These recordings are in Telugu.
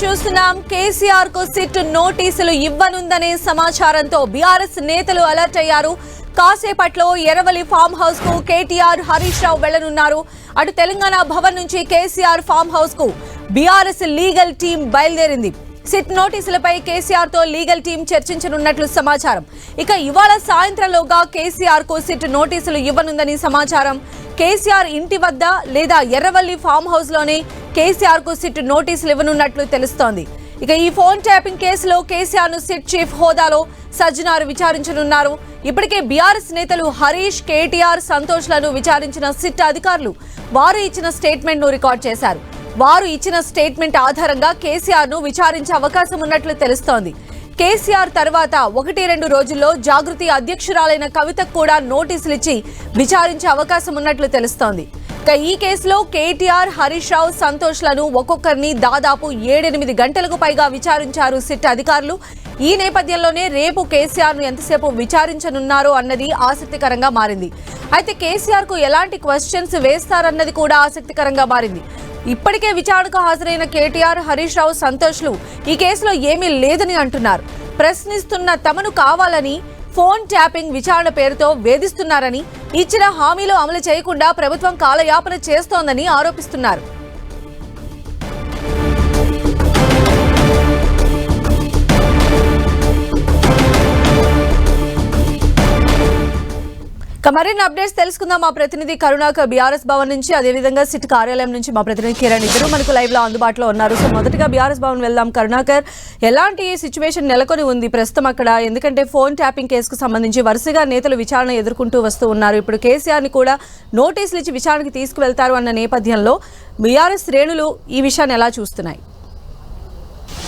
చూస్తున్నాం. కేసీఆర్ కు సిట్ నోటీసులు ఇవ్వనుందనే సమాచారంతో బీఆర్ఎస్ నేతలు అలర్ట్ అయ్యారు. కాసేపట్లో ఎర్రవల్లి ఫామ్ హౌస్ కు కేటీఆర్ హరీష్ రావు వెళ్లనున్నారు. అటు తెలంగాణ భవన్ నుంచి కేసీఆర్ ఫామ్ హౌస్ కు బీఆర్ఎస్ లీగల్ టీం బయలుదేరింది. సిట్ నోటీసులపై కేసీఆర్ తో లీగల్ టీం చర్చించనున్నట్లు సమాచారం. ఇక ఇవాళ సాయంత్రంలోగా కేసీఆర్ కు సిట్ నోటీసులు ఇవ్వనుందని సమాచారం. కేసీఆర్ ఇంటి వద్ద లేదా ఎర్రవల్లి ఫామ్ హౌస్ లోనే కేసీఆర్ కు సిట్ నోటీసులు ఇవ్వనున్నట్లు తెలుస్తోంది. ఇక ఈ ఫోన్ ట్యాపింగ్ కేసులో కేసీఆర్ ను సిట్ చీఫ్ హోదాలో సజ్జనార్ విచారించనున్నారు. ఇప్పటికే బీఆర్ఎస్ నేతలు హరీష్, కేటీఆర్, సంతోష్ లను విచారించిన సిట్ అధికారులు వారు ఇచ్చిన స్టేట్మెంట్ ను రికార్డ్ చేశారు. వారు ఇచ్చిన స్టేట్మెంట్ ఆధారంగా కేసీఆర్ ను విచారించే అవకాశం ఉన్నట్లు తెలుస్తోంది. కేసీఆర్ తర్వాత 1-2 రోజుల్లో జాగృతి అధ్యక్షురాలైన కవితకు కూడా నోటీసులు ఇచ్చి విచారించే అవకాశం ఉన్నట్లు తెలుస్తోంది. ఇక ఈ కేసులో కేటీఆర్, హరీష్ రావు, సంతోష్ లను ఒక్కొక్కరిని దాదాపు 7-8 గంటలకు పైగా విచారించారు సిట్ అధికారులు. ఈ నేపథ్యంలోనే రేపు కేసీఆర్ ను ఎంతసేపు విచారించనున్నారో అన్నది ఆసక్తికరంగా మారింది. అయితే కేసీఆర్ కు ఎలాంటి క్వశ్చన్స్ వేస్తారన్నది కూడా ఆసక్తికరంగా మారింది. ఇప్పటికే విచారణకు హాజరైన కేటీఆర్, హరీష్ రావు, సంతోష్లు ఈ కేసులో ఏమీ లేదని అంటున్నారు. ప్రశ్నిస్తున్న తమను కావాలని ఫోన్ ట్యాపింగ్ విచారణ పేరుతో వేధిస్తున్నారని, ఇచ్చిన హామీలు అమలు చేయకుండా ప్రభుత్వం కాలయాపన చేస్తోందని ఆరోపిస్తున్నారు. మరిన్ని అప్డేట్స్ తెలుసుకుందాం. మా ప్రతినిధి కరుణాకర్ బీఆర్ఎస్ భవన్ నుంచి, అదేవిధంగా సిట్ కార్యాలయం నుంచి మా ప్రతినిధి కిరణ్ ఇద్దరు మనకు లైవ్ లో అందుబాటులో ఉన్నారు. సో మొదటిగా బీఆర్ఎస్ భవన్ వెళ్దాం. కరుణాకర్, ఎలాంటి సిచ్యువేషన్ నెలకొని ఉంది ప్రస్తుతం అక్కడ? ఎందుకంటే ఫోన్ ట్యాపింగ్ కేసుకు సంబంధించి వరుసగా నేతలు విచారణ ఎదుర్కొంటూ వస్తూ ఉన్నారు. ఇప్పుడు కేసీఆర్ ని కూడా నోటీసులు ఇచ్చి విచారణకు తీసుకువెళ్తారు అన్న నేపథ్యంలో బీఆర్ఎస్ శ్రేణులు ఈ విషయాన్ని ఎలా చూస్తున్నాయి?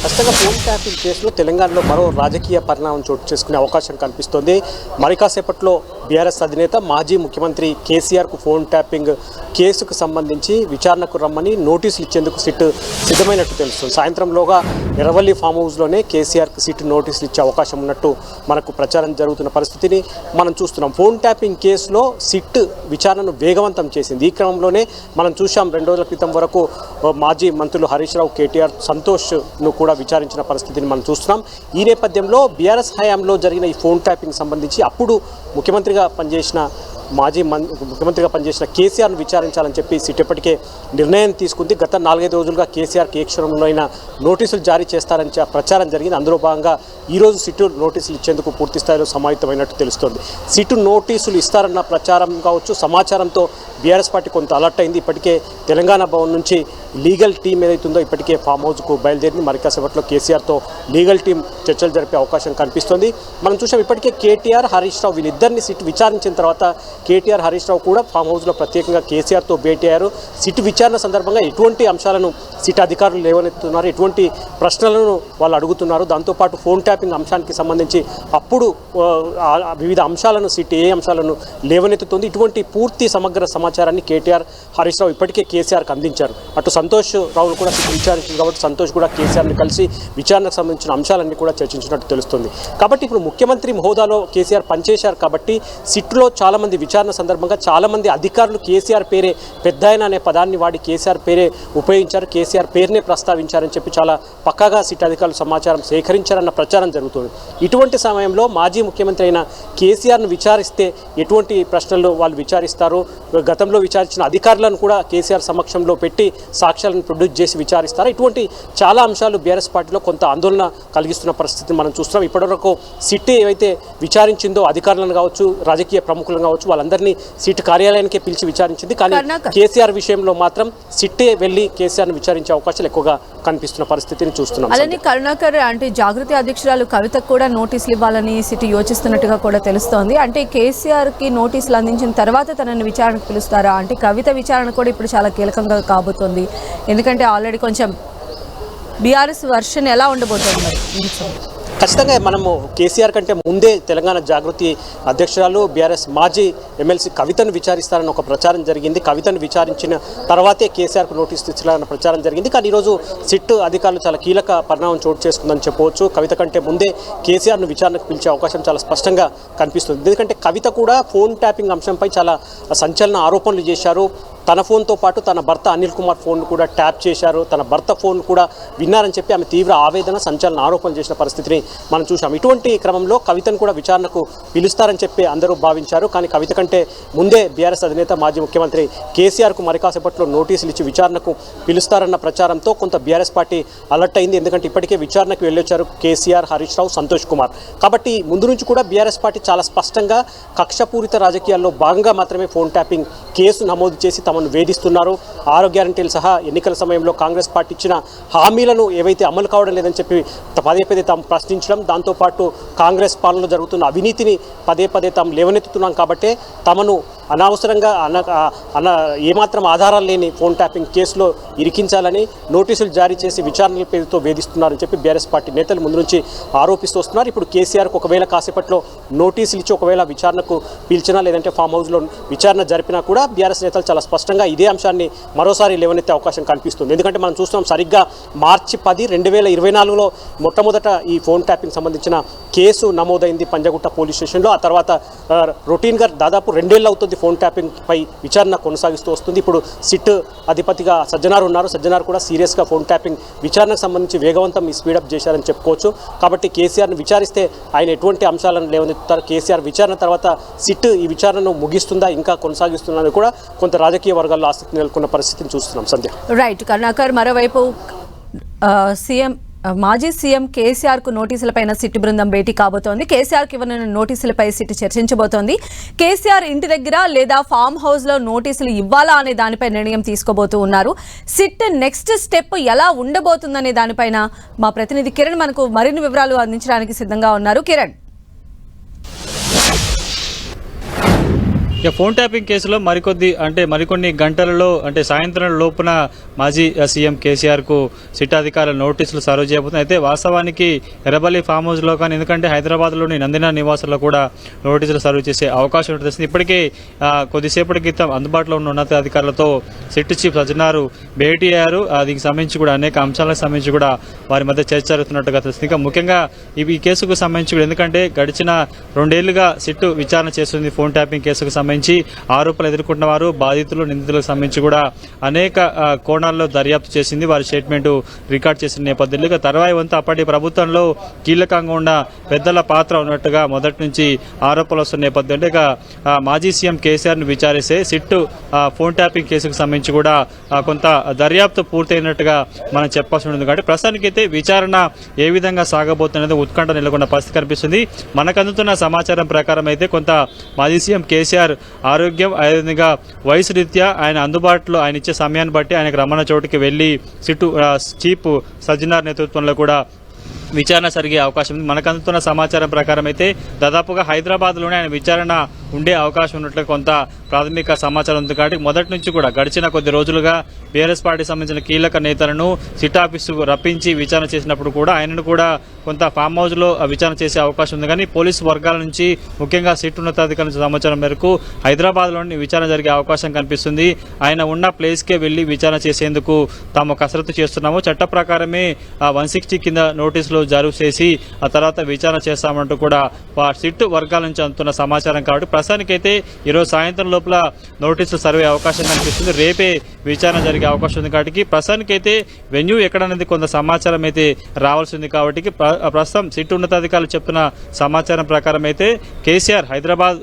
ఖచ్చితంగా ఫోన్ ట్యాపింగ్ కేసులో తెలంగాణలో మరో రాజకీయ పరిణామం చోటు చేసుకునే అవకాశం కనిపిస్తోంది. మరి కాసేపట్లో బీఆర్ఎస్ అధినేత మాజీ ముఖ్యమంత్రి కేసీఆర్కు ఫోన్ ట్యాపింగ్ కేసుకు సంబంధించి విచారణకు రమ్మని నోటీసులు ఇచ్చేందుకు సిట్ సిద్ధమైనట్టు తెలుస్తుంది. సాయంత్రంలోగా ఎర్రవల్లి ఫామ్ హౌస్లోనే కేసీఆర్కు సిట్ నోటీసులు ఇచ్చే అవకాశం ఉన్నట్టు మనకు ప్రచారం జరుగుతున్న పరిస్థితిని మనం చూస్తున్నాం. ఫోన్ ట్యాపింగ్ కేసులో సిట్ విచారణను వేగవంతం చేసింది. ఈ క్రమంలోనే మనం చూసాం 2 రోజుల క్రితం వరకు మాజీ మంత్రులు హరీష్ రావు, కేటీఆర్, సంతోష్ను కూడా విచారించిన పరిస్థితిని మనం చూస్తున్నాం. ఈ నేపథ్యంలో బీఆర్ఎస్ హయాంలో జరిగిన ఈ ఫోన్ ట్యాపింగ్ సంబంధించి అప్పుడు ముఖ్యమంత్రిగా పనిచేసిన కేసీఆర్ను విచారించాలని చెప్పి సిట్ ఇప్పటికే నిర్ణయం తీసుకుంది. గత 4-5 రోజులుగా కేసీఆర్కి ఏ క్షణంలో అయినా నోటీసులు జారీ చేస్తారని ప్రచారం జరిగింది. అందులో భాగంగా ఈరోజు సిట్ నోటీసులు ఇచ్చేందుకు పూర్తి స్థాయిలో సమాయత్తమైనట్టు తెలుస్తోంది. సిట్ నోటీసులు ఇస్తారన్న ప్రచారం కావచ్చు, సమాచారంతో బీఆర్ఎస్ పార్టీ కొంత అలర్ట్ అయింది. ఇప్పటికే తెలంగాణ భవన్ నుంచి లీగల్ టీం ఏదైతుందో ఇప్పటికే ఫామ్ హౌస్కు బయలుదేరింది. మరి కాసేపట్లో కేసీఆర్తో లీగల్ టీం చర్చలు జరిపే అవకాశం కనిపిస్తోంది. మనం చూసాం ఇప్పటికే కేటీఆర్, హరీష్ రావు వీళ్ళిద్దరిని సిట్ విచారించిన తర్వాత కేటీఆర్, హరీష్ రావు కూడా ఫామ్ హౌస్లో ప్రత్యేకంగా కేసీఆర్తో భేటీ అయ్యారు. సిట్ విచారణ సందర్భంగా ఎటువంటి అంశాలను సిట్ అధికారులు లేవనెత్తుతున్నారు, ఎటువంటి ప్రశ్నలను వాళ్ళు అడుగుతున్నారు, దాంతోపాటు ఫోన్ ట్యాపింగ్ అంశానికి సంబంధించి అప్పుడు వివిధ అంశాలను సిట్ ఏ అంశాలను లేవనెత్తుతుంది, ఇటువంటి పూర్తి సమగ్ర సమాచారాన్ని కేటీఆర్, హరీష్ రావు ఇప్పటికే కేసీఆర్కి అందించారు. అటు సంతోష్ రావును కూడా సిట్ విచారించింది కాబట్టి సంతోష్ కూడా కేసీఆర్ని కలిసి విచారణకు సంబంధించిన అంశాలన్నీ కూడా చర్చించినట్టు తెలుస్తుంది. కాబట్టి ఇప్పుడు ముఖ్యమంత్రి హోదాలో కేసీఆర్ పనిచేశారు కాబట్టి సిట్లో చాలామంది విచారణ సందర్భంగా చాలామంది అధికారులు కేసీఆర్ పేరే, పెద్దాయన అనే పదాన్ని వాడి కేసీఆర్ పేరే ఉపయోగించారు, కేసీఆర్ పేరునే ప్రస్తావించారని చెప్పి చాలా పక్కాగా సిట్ అధికారులు సమాచారం సేకరించారన్న ప్రచారం జరుగుతుంది. ఇటువంటి సమయంలో మాజీ ముఖ్యమంత్రి అయిన కేసీఆర్ను విచారిస్తే ఎటువంటి ప్రశ్నలు వాళ్ళు విచారిస్తారు, గతంలో విచారించిన అధికారులను కూడా కేసీఆర్ సమక్షంలో పెట్టి సాక్ష్యాలను ప్రొడ్యూస్ చేసి విచారిస్తారు, ఇటువంటి చాలా అంశాలు బీఆర్ఎస్ పార్టీలో కొంత ఆందోళన కలిగిస్తున్న పరిస్థితిని మనం చూస్తున్నాం. ఇప్పటివరకు సిట్ ఏవైతే విచారించిందో అధికారులను కావచ్చు, రాజకీయ ప్రముఖులను కావచ్చు, వాళ్ళందరినీ సిట్ కార్యాలయానికే పిలిచి విచారించింది. కానీ కేసీఆర్ విషయంలో మాత్రం సిట్టే వెళ్లి కేసీఆర్ను విచారించే అవకాశాలు ఎక్కువగా కనిపిస్తున్న పరిస్థితిని చూస్తున్నాం. అలానే కరుణాకర్, అంటే జాగృతి అధ్యక్షురాలు కవితకు కూడా నోటీసులు ఇవ్వాలని సిట్ యోచిస్తున్నట్టుగా కూడా తెలుస్తోంది. అంటే కేసీఆర్ కి నోటీసులు అందించిన తర్వాత తనని విచారణకు పిలుస్తారా? అంటే కవిత విచారణ కూడా ఇప్పుడు చాలా కీలకంగా కాబోతోంది. ఎందుకంటే ఆల్రెడీ కొంచెం బీఆర్ఎస్ వర్షన్ ఎలా ఉండబోతుంది? ఖచ్చితంగా మనము కేసీఆర్ కంటే ముందే తెలంగాణ జాగృతి అధ్యక్షురాలు బీఆర్ఎస్ మాజీ ఎమ్మెల్సీ కవితను విచారిస్తారని ఒక ప్రచారం జరిగింది. కవితను విచారించిన తర్వాతే కేసీఆర్కు నోటీసు ఇచ్చారన్న ప్రచారం జరిగింది. కానీ ఈరోజు సిట్ అధికారులు చాలా కీలక పరిణామం చోటు చేసుకుందని చెప్పవచ్చు. కవిత కంటే ముందే కేసీఆర్ను విచారణకు పిలిచే అవకాశం చాలా స్పష్టంగా కనిపిస్తుంది. ఎందుకంటే కవిత కూడా ఫోన్ ట్యాపింగ్ అంశంపై చాలా సంచలన ఆరోపణలు చేశారు. తన ఫోన్తో పాటు తన భర్త అనిల్ కుమార్ ఫోన్ కూడా ట్యాప్ చేశారు, తన భర్త ఫోన్ కూడా విన్నారని చెప్పి ఆమె తీవ్ర ఆవేదన సంచలన ఆరోపణలు చేసిన పరిస్థితిని మనం చూసాం. ఇటువంటి క్రమంలో కవితను కూడా విచారణకు పిలుస్తారని చెప్పి అందరూ భావించారు. కానీ కవిత కంటే ముందే బీఆర్ఎస్ అధినేత మాజీ ముఖ్యమంత్రి కేసీఆర్కు మరి కాసేపట్లో నోటీసులు ఇచ్చి విచారణకు పిలుస్తారన్న ప్రచారంతో కొంత బీఆర్ఎస్ పార్టీ అలర్ట్ అయింది. ఎందుకంటే ఇప్పటికే విచారణకు వెళ్ళొచ్చారు కేసీఆర్, హరీష్ రావు, సంతోష్ కుమార్. కాబట్టి ముందు నుంచి కూడా బీఆర్ఎస్ పార్టీ చాలా స్పష్టంగా కక్షపూరిత రాజకీయాల్లో భాగంగా మాత్రమే ఫోన్ ట్యాపింగ్ కేసు నమోదు చేసి తమను వేధిస్తున్నారు. 6 గ్యారెంటీలు సహా ఎన్నికల సమయంలో కాంగ్రెస్ పార్టీ ఇచ్చిన హామీలను ఏవైతే అమలు కావడం లేదని చెప్పి పదే పదే తాము ప్రశ్నించడం, దాంతోపాటు కాంగ్రెస్ పాలనలో జరుగుతున్న అవినీతిని పదే పదే తాము లేవనెత్తుతున్నాం కాబట్టే తమను అనవసరంగా ఏమాత్రం ఆధారాలు లేని ఫోన్ ట్యాపింగ్ కేసులో ఇరికించాలని నోటీసులు జారీ చేసి విచారణల పేరుతో వేధిస్తున్నారని చెప్పి బీఆర్ఎస్ పార్టీ నేతలు ముందు నుంచి ఆరోపిస్తూ వస్తున్నారు. ఇప్పుడు కేసీఆర్కు ఒకవేళ కాసేపట్లో నోటీసులు ఇచ్చి ఒకవేళ విచారణకు పిలిచినా లేదంటే ఫామ్ హౌస్లో విచారణ జరిపినా కూడా బీఆర్ఎస్ నేతలు చాలా స్పష్టంగా ఇదే అంశాన్ని మరోసారి లేవనెత్తే అవకాశం కనిపిస్తుంది. ఎందుకంటే మనం చూస్తున్నాం సరిగ్గా మార్చి 10, 2024లో మొట్టమొదట ఈ ఫోన్ ట్యాపింగ్ సంబంధించిన కేసు నమోదైంది పంజగుట్ట పోలీస్ స్టేషన్లో. ఆ తర్వాత రొటీన్గా దాదాపు 2 ఏళ్ళు అవుతుంది ఫోన్ ట్యాపింగ్ పై విచారణ కొనసాగిస్తూ వస్తుంది. ఇప్పుడు సిట్ అధిపతిగా సజ్జనార్ ఉన్నారు. సజ్జనార్ కూడా సీరియస్గా ఫోన్ ట్యాపింగ్ విచారణకు సంబంధించి వేగవంతం స్పీడప్ చేశారని చెప్పుకోవచ్చు. కాబట్టి కేసీఆర్ను విచారిస్తే ఆయన ఎటువంటి అంశాలను లేవనెత్తుతారు, కేసీఆర్ విచారణ తర్వాత సిట్ ఈ విచారణను ముగిస్తుందా ఇంకా కొనసాగిస్తుందని కూడా కొంత రాజకీయ వర్గాల్లో ఆసక్తి నెలకొన్న పరిస్థితిని చూస్తున్నాం. సంధ్య. రైట్ కరుణాకర్, మరోవైపు మాజీ సీఎం కేసీఆర్ కు నోటీసులపైన సిట్ బృందం భేటీ కాబోతోంది. కేసీఆర్ కి ఇవ్వనున్న నోటీసులపై సిట్ చర్చించబోతోంది. కేసీఆర్ ఇంటి దగ్గర లేదా ఫామ్ హౌస్ లో నోటీసులు ఇవ్వాలా అనే దానిపై నిర్ణయం తీసుకోబోతూ ఉన్నారు. సిట్ నెక్స్ట్ స్టెప్ ఎలా ఉండబోతుందనే దానిపైన మా ప్రతినిధి కిరణ్ మనకు మరిన్ని వివరాలు అందించడానికి సిద్ధంగా ఉన్నారు. కిరణ్. ఇక ఫోన్ ట్యాపింగ్ కేసులో మరికొన్ని గంటలలో సాయంత్రం లోపున మాజీ సీఎం కేసీఆర్కు సిట్ అధికారులు నోటీసులు సర్వ్ చేయబోతున్నాయి. అయితే వాస్తవానికి ఎర్రబల్లి ఫామ్ హౌస్లో కానీ ఎందుకంటే హైదరాబాద్లోని నందినా నివాసంలో కూడా నోటీసులు సర్వ్ చేసే అవకాశం ఉంటుంది. ఇప్పటికే కొద్దిసేపటి క్రితం అందుబాటులో ఉన్న ఉన్నతాధికారులతో సిట్ చీఫ్ సజ్జనారు భేటీ అయ్యారు. దీనికి సంబంధించి కూడా అనేక అంశాలకు సంబంధించి కూడా వారి మధ్య చర్చ జరుగుతున్నట్టుగా తెలుస్తుంది. ఇంకా ముఖ్యంగా ఈ కేసుకు సంబంధించి కూడా ఎందుకంటే గడిచిన 2 ఏళ్లుగా సిట్ విచారణ చేస్తుంది ఫోన్ ట్యాపింగ్ కేసుకు సంబంధించి ఆరోపణలు ఎదుర్కొంటున్న వారు, బాధితులు, నిందితులకు సంబంధించి కూడా అనేక కోణాల్లో దర్యాప్తు చేసింది. వారి స్టేట్మెంట్ రికార్డ్ చేసిన నేపథ్యంలో ఇక తర్వాయి వంతు అప్పటి ప్రభుత్వంలో కీలకంగా ఉన్న పెద్దల పాత్ర ఉన్నట్టుగా మొదటి నుంచి ఆరోపణలు వస్తున్న నేపథ్యంలో ఇక మాజీ సీఎం కేసీఆర్ను విచారిస్తే సిట్ ఫోన్ ట్యాపింగ్ కేసుకు సంబంధించి కూడా కొంత దర్యాప్తు పూర్తయినట్టుగా మనం చెప్పాల్సి ఉంటుంది. కాబట్టి ప్రస్తుతానికైతే విచారణ ఏ విధంగా సాగబోతున్నది ఉత్కంఠ నెలకొన్న పరిస్థితి కనిపిస్తుంది. మనకు అందుతున్న సమాచారం ప్రకారం అయితే కొంత మాజీ సీఎం కేసీఆర్ ఆరోగ్యం, అదేవిధంగా వయసు రీత్యా ఆయన ఇచ్చే సమయాన్ని బట్టి ఆయనకు రమణ చోటుకి వెళ్లి సిట్ చీఫ్ సజ్జనార్ నేతృత్వంలో కూడా విచారణ జరిగే అవకాశం ఉంది. మనకు అందుతున్న సమాచారం ప్రకారం అయితే దాదాపుగా హైదరాబాద్లోనే ఆయన విచారణ ఉండే అవకాశం ఉన్నట్లు కొంత ప్రాథమిక సమాచారం ఉంది. కాబట్టి మొదటి నుంచి కూడా గడిచిన కొద్ది రోజులుగా బీఆర్ఎస్ పార్టీకి సంబంధించిన కీలక నేతలను సిట్ ఆఫీసుకు రప్పించి విచారణ చేసినప్పుడు కూడా ఆయనను కూడా కొంత ఫామ్ హౌస్లో విచారణ చేసే అవకాశం ఉంది. కానీ పోలీసు వర్గాల నుంచి ముఖ్యంగా సిట్ ఉన్నతాధికారుల నుంచి సమాచారం మేరకు హైదరాబాద్లోని విచారణ జరిగే అవకాశం కనిపిస్తుంది. ఆయన ఉన్న ప్లేస్కే వెళ్లి విచారణ చేసేందుకు తాము కసరత్తు చేస్తున్నాము. చట్ట ప్రకారమే 160 కింద నోటీసులు జారీ చేసి ఆ తర్వాత విచారణ చేస్తామంటూ కూడా సిట్ వర్గాల నుంచి అందుతున్న సమాచారం. కాబట్టి ప్రస్తుతానికైతే ఈరోజు సాయంత్రం లోపల నోటీసులు సర్వే అవకాశం కనిపిస్తుంది. రేపే విచారణ జరిగే అవకాశం ఉంది. కాబట్టి ప్రస్తుతానికైతే వెన్యూ ఎక్కడనేది కొంత సమాచారం అయితే రావాల్సింది. కాబట్టి ప్రస్తుతం సిట్ ఉన్నతాధికారులు చెప్తున్న సమాచారం ప్రకారం అయితే కేసీఆర్ హైదరాబాద్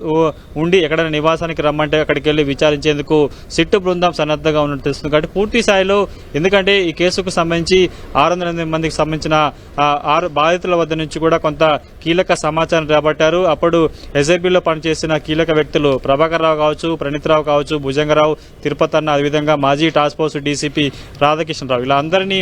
ఉండి ఎక్కడైనా నివాసానికి రమ్మంటే అక్కడికి వెళ్ళి విచారించేందుకు సిట్ బృందం సన్నద్ధంగా ఉన్నట్టు తెలుస్తుంది. కాబట్టి పూర్తి స్థాయిలో ఎందుకంటే ఈ కేసుకు సంబంధించి 608 మందికి సంబంధించిన 6 బాధితుల వద్ద నుంచి కూడా కొంత కీలక సమాచారం రాబట్టారు. అప్పుడు ఎస్ఐబిలో పనిచేసిన కీలక వ్యక్తులు ప్రభాకర్ రావు కావచ్చు, ప్రణీత్ రావు కావచ్చు, భుజంగరావు, తిరుపతన్న, అదేవిధంగా మాజీ టాస్క్ ఫోర్స్ డీసీపీ రాధాకృష్ణరావు ఇలా అందరినీ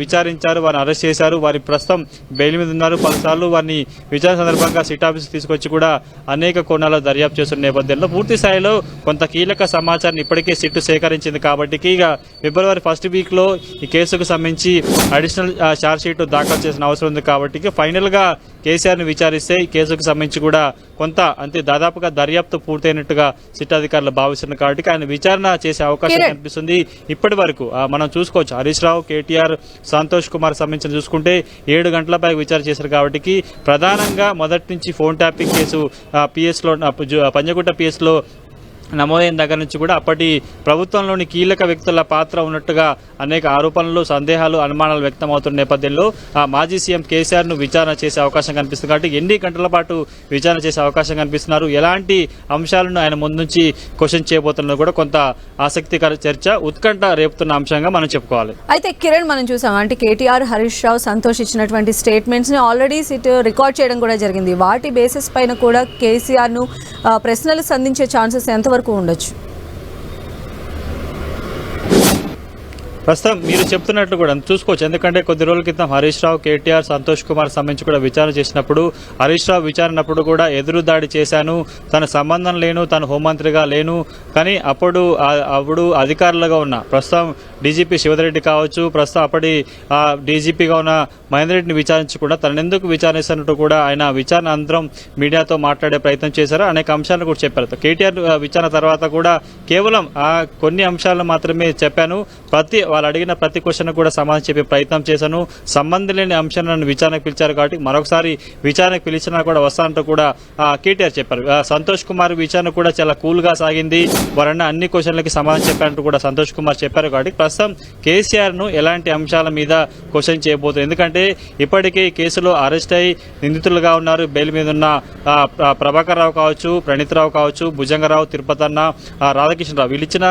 విచారించారు. వారిని అరెస్ట్ చేశారు. వారి ప్రస్తుతం బెయిల్ మీద ఉన్నారు. పలుసార్లు వారిని విచారణ సందర్భంగా సిట్ ఆఫీస్ తీసుకొచ్చి కూడా అనేక కోణాల్లో దర్యాప్తు చేస్తున్న నేపథ్యంలో పూర్తి స్థాయిలో కొంత కీలక సమాచారాన్ని ఇప్పటికే సిట్ సేకరించింది. కాబట్టి ఇక ఫిబ్రవరి 1st వీక్లో ఈ కేసుకు సంబంధించి అడిషనల్ ఛార్జ్ షీట్ దాఖలు చేసిన అవసరం ఉంది. కాబట్టి ఫైనల్గా కేసీఆర్ను విచారిస్తే ఈ కేసుకు సంబంధించి కూడా కొంత దాదాపుగా దర్యాప్తు పూర్తయినట్టుగా సిట్ అధికారులు భావిస్తున్నారు. కాబట్టి ఆయన విచారణ చేసే అవకాశం కనిపిస్తుంది. ఇప్పటి వరకు మనం చూసుకోవచ్చు హరీష్ రావు, కేటీఆర్, సంతోష్ కుమార్ సంబంధించి చూసుకుంటే 7 గంటల పై విచారణ చేశారు. కాబట్టి ప్రధానంగా మొదటి నుంచి ఫోన్ ట్యాపింగ్ కేసు పిఎస్లో పంజగుట్ట పిఎస్లో నమోదైన దగ్గర నుంచి కూడా అప్పటి ప్రభుత్వంలోని కీలక వ్యక్తుల పాత్ర ఉన్నట్టుగా అనేక ఆరోపణలు, సందేహాలు, అనుమానాలు వ్యక్తమవుతున్న నేపథ్యంలో మాజీ సీఎం కేసీఆర్ను విచారణ చేసే అవకాశం కనిపిస్తుంది. కాబట్టి ఎన్ని గంటల పాటు విచారణ చేసే అవకాశం కనిపిస్తున్నారు, ఎలాంటి అంశాలను ఆయన ముందుంచి క్వశ్చన్ చేయబోతున్నది కూడా కొంత ఆసక్తికర చర్చ, ఉత్కంఠ రేపుతున్న అంశంగా మనం చెప్పుకోవాలి. అయితే కిరణ్, మనం చూసాం అంటే కేటీఆర్, హరీష్ రావు, సంతోష్ ఇచ్చినటువంటి స్టేట్మెంట్స్ని ఆల్రెడీ సిట్ రికార్డ్ చేయడం కూడా జరిగింది. వాటి బేసిస్ పైన కూడా కేసీఆర్ను ప్రశ్నలు సంధించే ఛాన్సెస్ ఎంతవరకు ఉండొచ్చు? ప్రస్తుతం మీరు చెప్తున్నట్లు కూడా చూసుకోవచ్చు. ఎందుకంటే కొద్ది రోజుల క్రితం హరీష్ రావు, కేటీఆర్, సంతోష్ కుమార్ సంబంధించి కూడా విచారణ చేసినప్పుడు హరీష్ రావు విచారణప్పుడు కూడా ఎదురు దాడి చేశాను, తన సంబంధం లేను, తను హోంమంత్రిగా లేను, కానీ అప్పుడు అధికారులుగా ఉన్న ప్రస్తుతం డీజీపీ శివధరెడ్డి కావచ్చు, ప్రస్తుతం అప్పటి డీజీపీగా ఉన్న మహేందర్ రెడ్డిని విచారించకుండా తనెందుకు విచారిస్తున్నట్టు కూడా ఆయన విచారణ అనంతరం మీడియాతో మాట్లాడే ప్రయత్నం చేశారు. అనేక అంశాలను కూడా చెప్పారు. కేటీఆర్ విచారణ తర్వాత కూడా కేవలం కొన్ని అంశాలను మాత్రమే చెప్పాను, వాళ్ళు అడిగిన ప్రతి క్వశ్చన్ కూడా సమాధానం చెప్పే ప్రయత్నం చేశాను, సంబంధం లేని అంశాలను విచారణకు పిలిచారు కాబట్టి మరొకసారి విచారణకు పిలిచినా కూడా వస్తానంటూ కూడా కేటీఆర్ చెప్పారు. సంతోష్ కుమార్ విచారణ కూడా చాలా కూల్గా సాగింది, వారన్న అన్ని క్వశ్చన్లకి సమాధానం చెప్పారంటూ కూడా సంతోష్ కుమార్ చెప్పారు. కాబట్టి ప్రస్తుతం కేసీఆర్ను ఎలాంటి అంశాల మీద క్వశ్చన్ చేయబోతుంది. ఎందుకంటే ఇప్పటికే ఈ కేసులో అరెస్ట్ అయి నిందితులుగా ఉన్నారు, బెయిల్ మీద ఉన్న ప్రభాకర్ రావు కావచ్చు, ప్రణీత్ రావు కావచ్చు, భుజంగరావు, తిరుపతన్న, రాధాకృష్ణరావు, వీళ్ళు ఇచ్చిన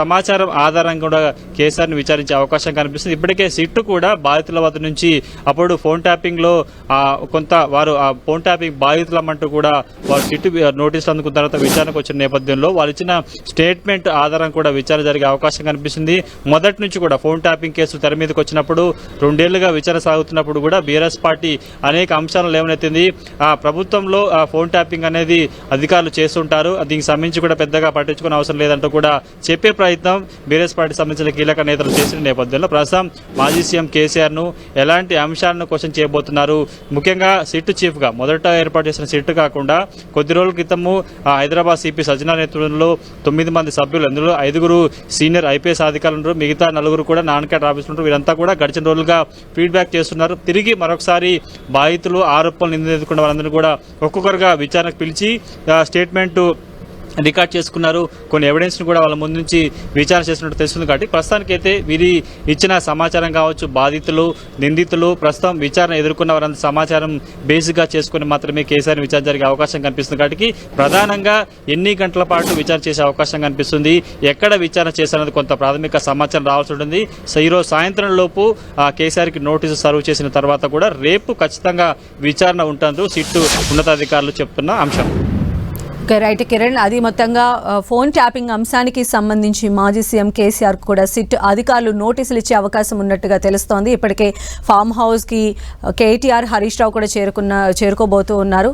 సమాచారం ఆధారంగా కూడా కేసీఆర్ని విచారించే అవకాశం కనిపిస్తుంది. ఇప్పటికే సిట్టు కూడా బాధితుల వద్ద నుంచి అప్పుడు ఫోన్ ట్యాపింగ్లో కొంత వారు ఆ ఫోన్ ట్యాపింగ్ బాధితులమంటూ కూడా వారు సిట్టు నోటీసులు అందుకున్న తర్వాత విచారణకు వచ్చిన నేపథ్యంలో వాళ్ళు ఇచ్చిన స్టేట్మెంట్ ఆధారం కూడా విచారణ జరిగే అవకాశం కనిపిస్తుంది. మొదటి నుంచి కూడా ఫోన్ ట్యాపింగ్ కేసు తెర మీదకి వచ్చినప్పుడు 2 ఏళ్లుగా విచారణ సాగుతున్నప్పుడు కూడా బీఆర్ఎస్ పార్టీ అనేక అంశాలను లేవనెత్తింది. ప్రభుత్వంలో ఫోన్ ట్యాపింగ్ అనేది అధికారులు చేస్తుంటారు, దీనికి సంబంధించి కూడా పెద్దగా పట్టించుకునే అవసరం లేదంటూ కూడా చెప్పే ప్రయత్నం బీఆర్ఎస్ పార్టీ సంబంధించిన కీలక నేతలు చేసిన నేపథ్యంలో ప్రస్తుతం మాజీ సీఎం కేసీఆర్ను ఎలాంటి అంశాలను క్వశ్చన్ చేయబోతున్నారు. ముఖ్యంగా సిట్టు చీఫ్గా మొదట ఏర్పాటు చేసిన సిట్టు కాకుండా కొద్ది రోజుల క్రితము హైదరాబాద్ సిపి సజ్జనా నేతృత్వంలో 9 మంది సభ్యులు, అందులో 5 సీనియర్ ఐపీఎస్ అధికారులు ఉన్నారు, మిగతా 4 కూడా నాన్ క్యాడర్ ఆఫీసులు ఉంటారు. వీరంతా కూడా గడిచిన రోజులుగా ఫీడ్బ్యాక్ చేస్తున్నారు. తిరిగి మరొకసారి బాధితులు, ఆరోపణలు ఎదుర్కొన్న వాళ్ళందరూ కూడా ఒక్కొక్కరుగా విచారణకు పిలిచి స్టేట్మెంట్ రికార్డ్ చేసుకున్నారు. కొన్ని ఎవిడెన్స్ని కూడా వాళ్ళ ముందు నుంచి విచారణ చేసినట్టు తెలుస్తుంది. కాబట్టి ప్రస్తుతానికైతే వీరి ఇచ్చిన సమాచారం కావచ్చు, బాధితులు, నిందితులు, ప్రస్తుతం విచారణ ఎదుర్కొన్న వారంత సమాచారం బేసిక్గా చేసుకుని మాత్రమే కేసీఆర్ విచారణ జరిగే అవకాశం కనిపిస్తుంది. కాబట్టి ప్రధానంగా ఎన్ని గంటల పాటు విచారణ చేసే అవకాశం కనిపిస్తుంది, ఎక్కడ విచారణ చేశారన్నది కొంత ప్రాథమిక సమాచారం రావాల్సి ఉంటుంది. సో ఈరోజు సాయంత్రం లోపు కేసీఆర్కి నోటీసు సర్వ్ చేసిన తర్వాత కూడా రేపు ఖచ్చితంగా విచారణ ఉంటుందో సిట్టు ఉన్నతాధికారులు చెప్తున్న అంశం. రైట్ కిరణ్, అది మొత్తంగా ఫోన్ ట్యాపింగ్ అంశానికి సంబంధించి మాజీ సీఎం కేసీఆర్ కూడా సిట్ అధికారులు నోటీసులు ఇచ్చే అవకాశం ఉన్నట్టుగా తెలుస్తోంది. ఇప్పటికే ఫామ్ హౌస్కి కేటీఆర్, హరీష్ రావు కూడా చేరుకోబోతూ ఉన్నారు.